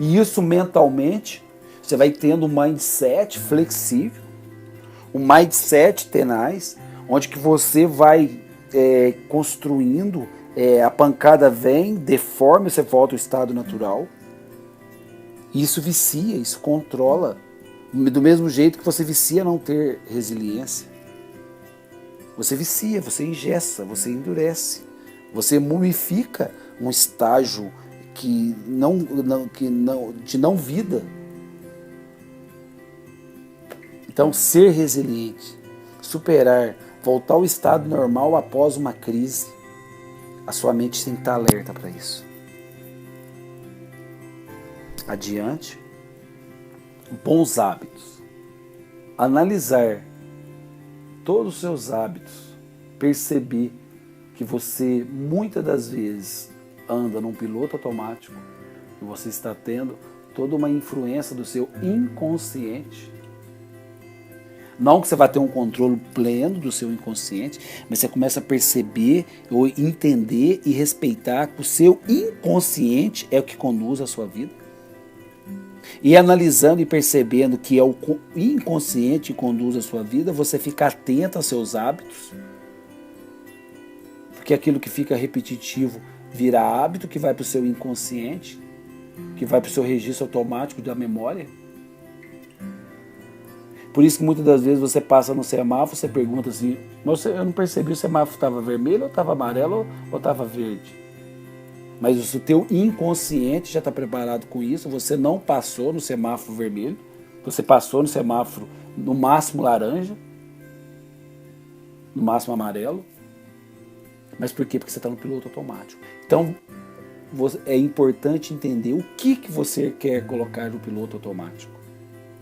E isso mentalmente, você vai tendo um mindset flexível, um mindset tenaz, onde que você vai construindo, a pancada vem, deforma, você volta ao estado natural. E isso vicia, isso controla. Do mesmo jeito que você vicia não ter resiliência. Você vicia, você engessa, você endurece. Você mumifica um estágio de não vida. Então, ser resiliente, superar, voltar ao estado normal após uma crise, a sua mente tem que estar alerta para isso. Adiante. Bons hábitos. Analisar todos os seus hábitos, perceber que você muitas das vezes anda num piloto automático, que você está tendo toda uma influência do seu inconsciente. Não que você vai ter um controle pleno do seu inconsciente, mas você começa a perceber ou entender e respeitar que o seu inconsciente é o que conduz a sua vida. E analisando e percebendo que é o inconsciente que conduz a sua vida, você fica atento aos seus hábitos, porque aquilo que fica repetitivo vira hábito, que vai para o seu inconsciente, que vai para o seu registro automático da memória. Por isso que muitas das vezes você passa no semáforo, você pergunta assim, mas eu não percebi, o semáforo estava vermelho, ou estava amarelo, ou estava verde? Mas o teu inconsciente já está preparado com isso, você não passou no semáforo vermelho, você passou no semáforo no máximo laranja, no máximo amarelo. Mas por quê? Porque você está no piloto automático. Então é importante entender o que você quer colocar no piloto automático.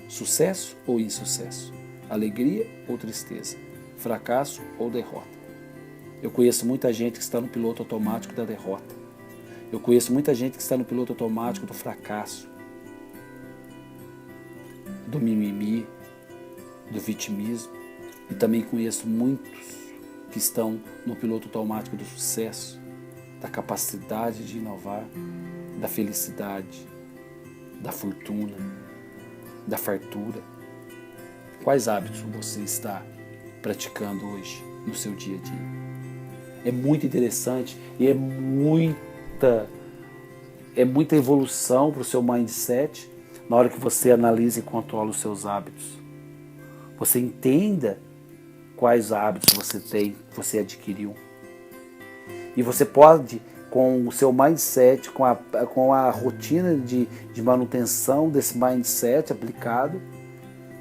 Sucesso ou insucesso? Alegria ou tristeza? Fracasso ou derrota? Eu conheço muita gente que está no piloto automático da derrota. Eu conheço muita gente que está no piloto automático do fracasso, do mimimi, do vitimismo. E também conheço muitos que estão no piloto automático do sucesso, da capacidade de inovar, da felicidade, da fortuna, da fartura. Quais hábitos você está praticando hoje no seu dia a dia? É muito interessante e é muita evolução para o seu mindset na hora que você analisa e controla os seus hábitos. Você entenda quais hábitos você tem, você adquiriu. E você pode com o seu mindset, com a rotina de manutenção desse mindset aplicado,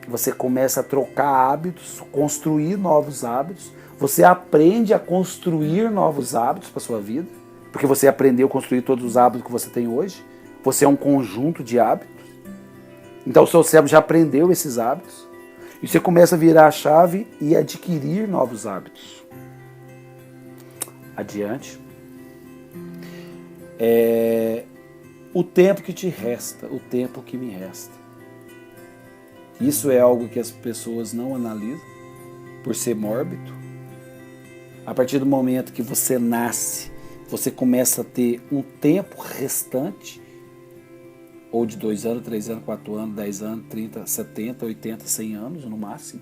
você começa a trocar hábitos, construir novos hábitos, você aprende a construir novos hábitos para a sua vida, porque você aprendeu a construir todos os hábitos que você tem hoje, você é um conjunto de hábitos, então o seu cérebro já aprendeu esses hábitos, e você começa a virar a chave e adquirir novos hábitos. Adiante. O tempo que te resta, o tempo que me resta. Isso é algo que as pessoas não analisam, por ser mórbido. A partir do momento que você nasce, você começa a ter um tempo restante, ou de 2 anos, 3 anos, 4 anos, 10 anos, 30, 70, 80, 100 anos no máximo.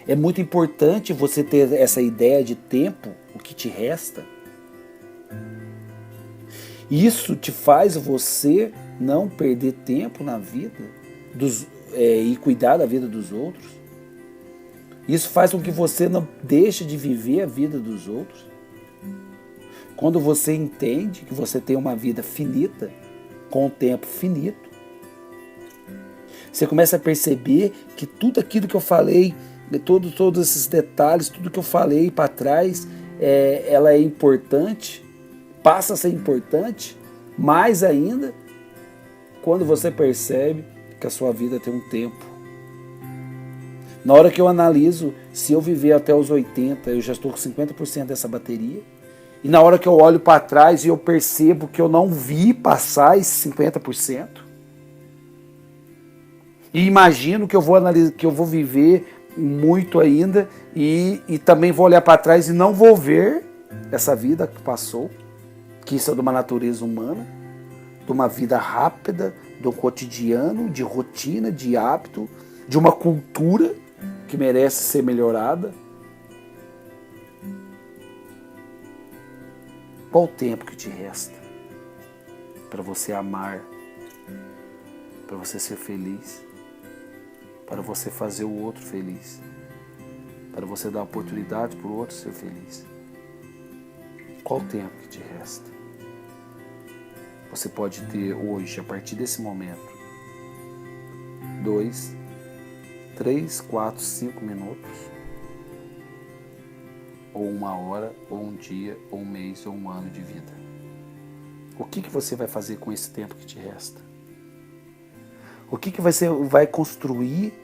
É muito importante você ter essa ideia de tempo, o que te resta. Isso te faz você não perder tempo na vida e cuidar da vida dos outros. Isso faz com que você não deixe de viver a vida dos outros. Quando você entende que você tem uma vida finita, com um tempo finito, você começa a perceber que tudo aquilo que eu falei, todos esses detalhes, tudo que eu falei para trás, ela é importante, passa a ser importante, mais ainda, quando você percebe que a sua vida tem um tempo. Na hora que eu analiso, se eu viver até os 80, eu já estou com 50% dessa bateria. E na hora que eu olho para trás e eu percebo que eu não vi passar esses 50%. E imagino que eu vou analisar, que eu vou viver muito ainda e também vou olhar para trás e não vou ver essa vida que passou, que isso é de uma natureza humana, de uma vida rápida, do cotidiano, de rotina, de hábito, de uma cultura que merece ser melhorada. Qual o tempo que te resta para você amar, para você ser feliz, para você fazer o outro feliz, para você dar oportunidade para o outro ser feliz? Qual o tempo que te resta? Você pode ter hoje, a partir desse momento, 2, 3, 4, 5 minutos, ou 1 hora, ou 1 dia, ou 1 mês, ou 1 ano de vida. O que você vai fazer com esse tempo que te resta? O que você vai construir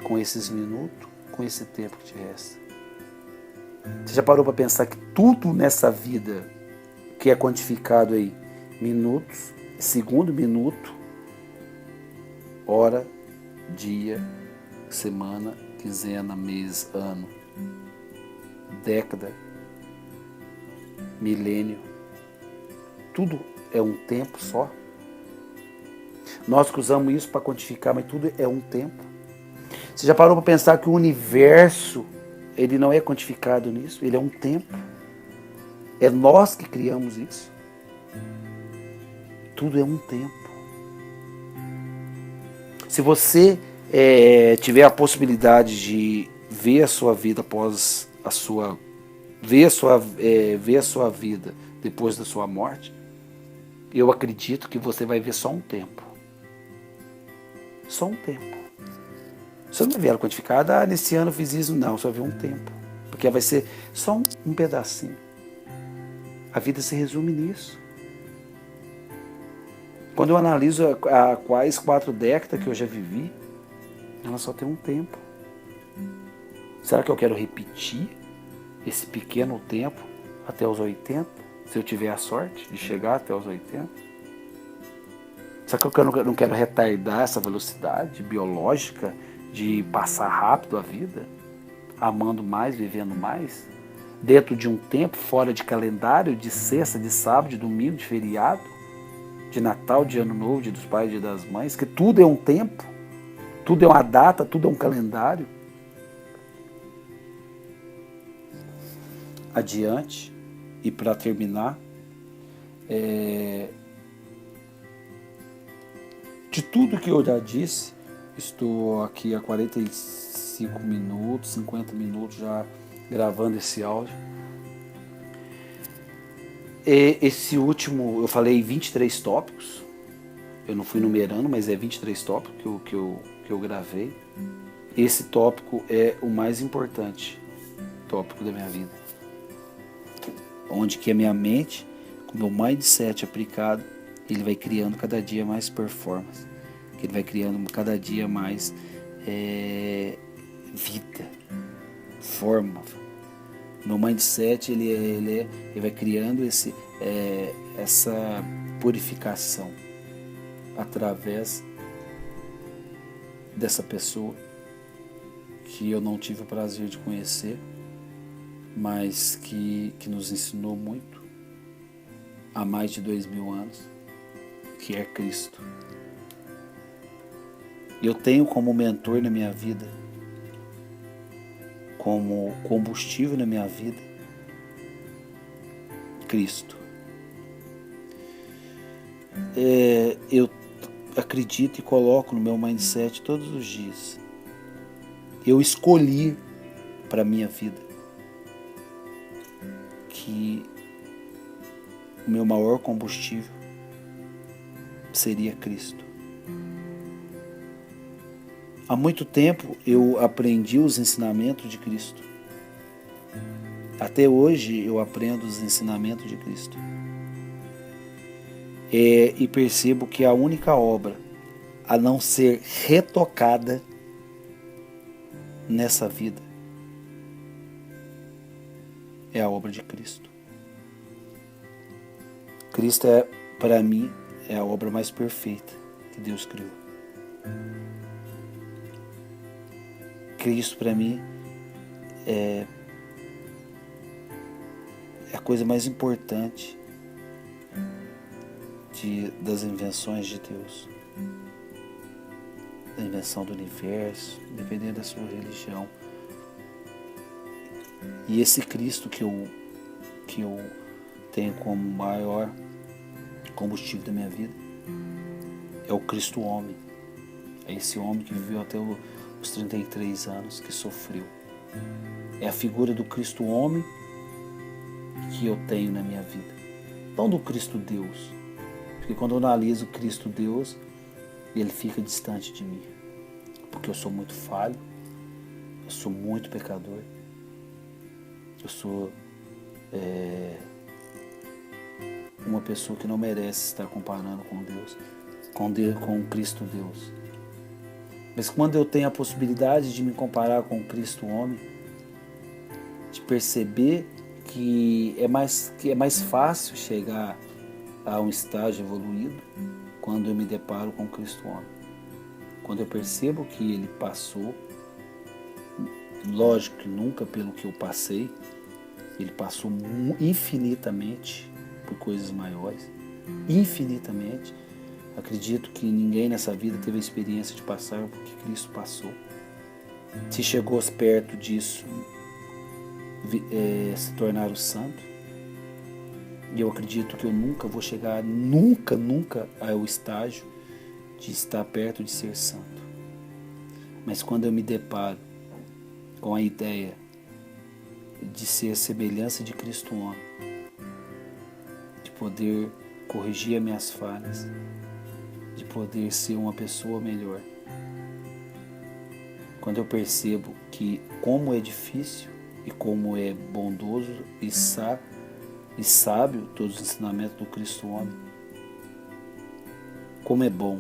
com esses minutos, com esse tempo que te resta? Você já parou para pensar que tudo nessa vida que é quantificado aí, minutos, segundo minuto, hora, dia, semana, quinzena, mês, ano, década, milênio, tudo é um tempo só. Nós que usamos isso para quantificar, mas tudo é um tempo. Você já parou para pensar que o universo, ele não é quantificado nisso, ele é um tempo. É nós que criamos isso. Tudo é um tempo. Se você tiver a possibilidade de ver a sua vida após ver a sua vida depois da sua morte, eu acredito que você vai ver só um tempo. Só um tempo. Você não vai ver ela quantificada, nesse ano eu fiz isso, não, só ver um tempo. Porque vai ser só um pedacinho. A vida se resume nisso. Quando eu analiso a quais 4 décadas que eu já vivi, ela só tem um tempo. Será que eu quero repetir esse pequeno tempo até os 80? Se eu tiver a sorte de chegar até os 80? Será que eu não quero retardar essa velocidade biológica de passar rápido a vida? Amando mais, vivendo mais? Dentro de um tempo, fora de calendário, de sexta, de sábado, de domingo, de feriado, de Natal, de Ano Novo, Dia dos Pais, Dia das Mães, que tudo é um tempo, tudo é uma data, tudo é um calendário. Adiante, e para terminar, de tudo que eu já disse, estou aqui há 45 minutos, 50 minutos já gravando esse áudio. Esse último, eu falei 23 tópicos. Eu não fui numerando, mas é 23 tópicos que eu gravei. Esse tópico é o mais importante tópico da minha vida. Onde que a minha mente, com o meu mindset aplicado, ele vai criando cada dia mais performance. Ele vai criando cada dia mais vida, forma. Meu mindset ele vai criando essa purificação através dessa pessoa que eu não tive o prazer de conhecer, mas que nos ensinou muito há mais de 2000 anos, que é Cristo. Eu tenho como mentor na minha vida, como combustível na minha vida, Cristo. Eu acredito e coloco no meu mindset todos os dias. Eu escolhi para a minha vida que o meu maior combustível seria Cristo. Há muito tempo eu aprendi os ensinamentos de Cristo. Até hoje eu aprendo os ensinamentos de Cristo. E percebo que a única obra a não ser retocada nessa vida é a obra de Cristo. Cristo para mim, é a obra mais perfeita que Deus criou. Cristo para mim é a coisa mais importante das invenções de Deus. Da invenção do universo, dependendo da sua religião. E esse Cristo que eu tenho como maior combustível da minha vida é o Cristo homem. É esse homem que viveu até os 33 anos, que sofreu. É a figura do Cristo homem que eu tenho na minha vida. Não do Cristo Deus. Porque quando eu analiso o Cristo Deus, ele fica distante de mim. Porque eu sou muito falho, eu sou muito pecador, eu sou uma pessoa que não merece estar comparando com Deus, com o Cristo Deus. Mas quando eu tenho a possibilidade de me comparar com o Cristo homem, de perceber que é mais fácil chegar a um estágio evoluído quando eu me deparo com o Cristo homem. Quando eu percebo que ele passou, lógico que nunca pelo que eu passei, ele passou infinitamente por coisas maiores, infinitamente. Acredito que ninguém nessa vida teve a experiência de passar por que Cristo passou. Se chegou perto disso, se tornar o santo. E eu acredito que eu nunca vou chegar, nunca ao estágio de estar perto de ser santo. Mas quando eu me deparo com a ideia de ser a semelhança de Cristo homem, de poder corrigir as minhas falhas, de poder ser uma pessoa melhor, quando eu percebo que como é difícil e como é bondoso e sábio todos os ensinamentos do Cristo homem, como é bom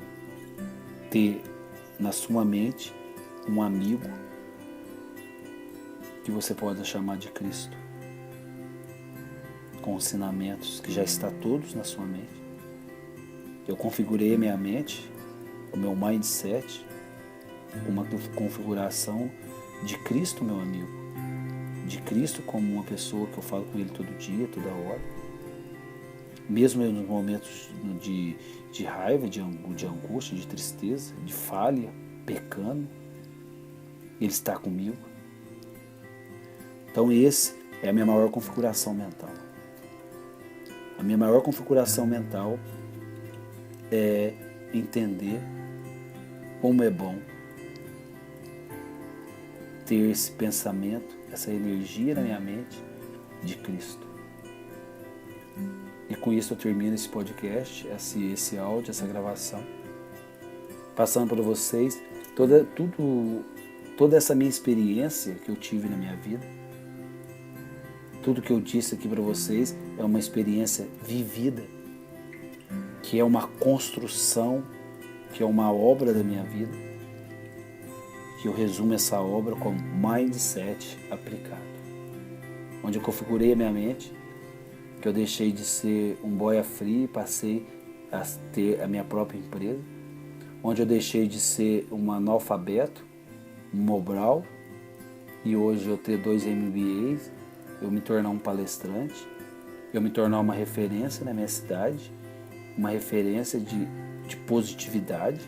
ter na sua mente um amigo que você pode chamar de Cristo, com ensinamentos que já está todos na sua mente. Eu configurei a minha mente, o meu mindset, uma configuração de Cristo, meu amigo, de Cristo como uma pessoa que eu falo com ele todo dia, toda hora, mesmo nos momentos de raiva, de angústia, de tristeza, de falha, pecando, ele está comigo. Então esse é a minha maior configuração mental. A minha maior configuração mental é entender como é bom ter esse pensamento, essa energia na minha mente de Cristo. com isso eu termino esse podcast, esse áudio, essa gravação, passando para vocês toda essa minha experiência que eu tive na minha vida. Tudo que eu disse aqui para vocês é uma experiência vivida, que é uma construção, que é uma obra da minha vida, que eu resumo essa obra como mindset aplicado, onde eu configurei a minha mente, que eu deixei de ser um boia free e passei a ter a minha própria empresa, onde eu deixei de ser um analfabeto, um Mobral, e hoje eu ter 2 MBAs, eu me tornar um palestrante, eu me tornar uma referência na minha cidade, uma referência de positividade.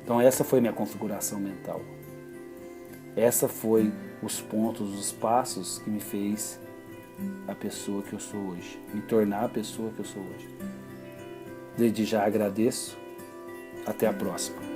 Então essa foi minha configuração mental. Essa foi os pontos, os passos que me fez a pessoa que eu sou hoje, me tornar a pessoa que eu sou hoje. Desde já agradeço. Até a próxima.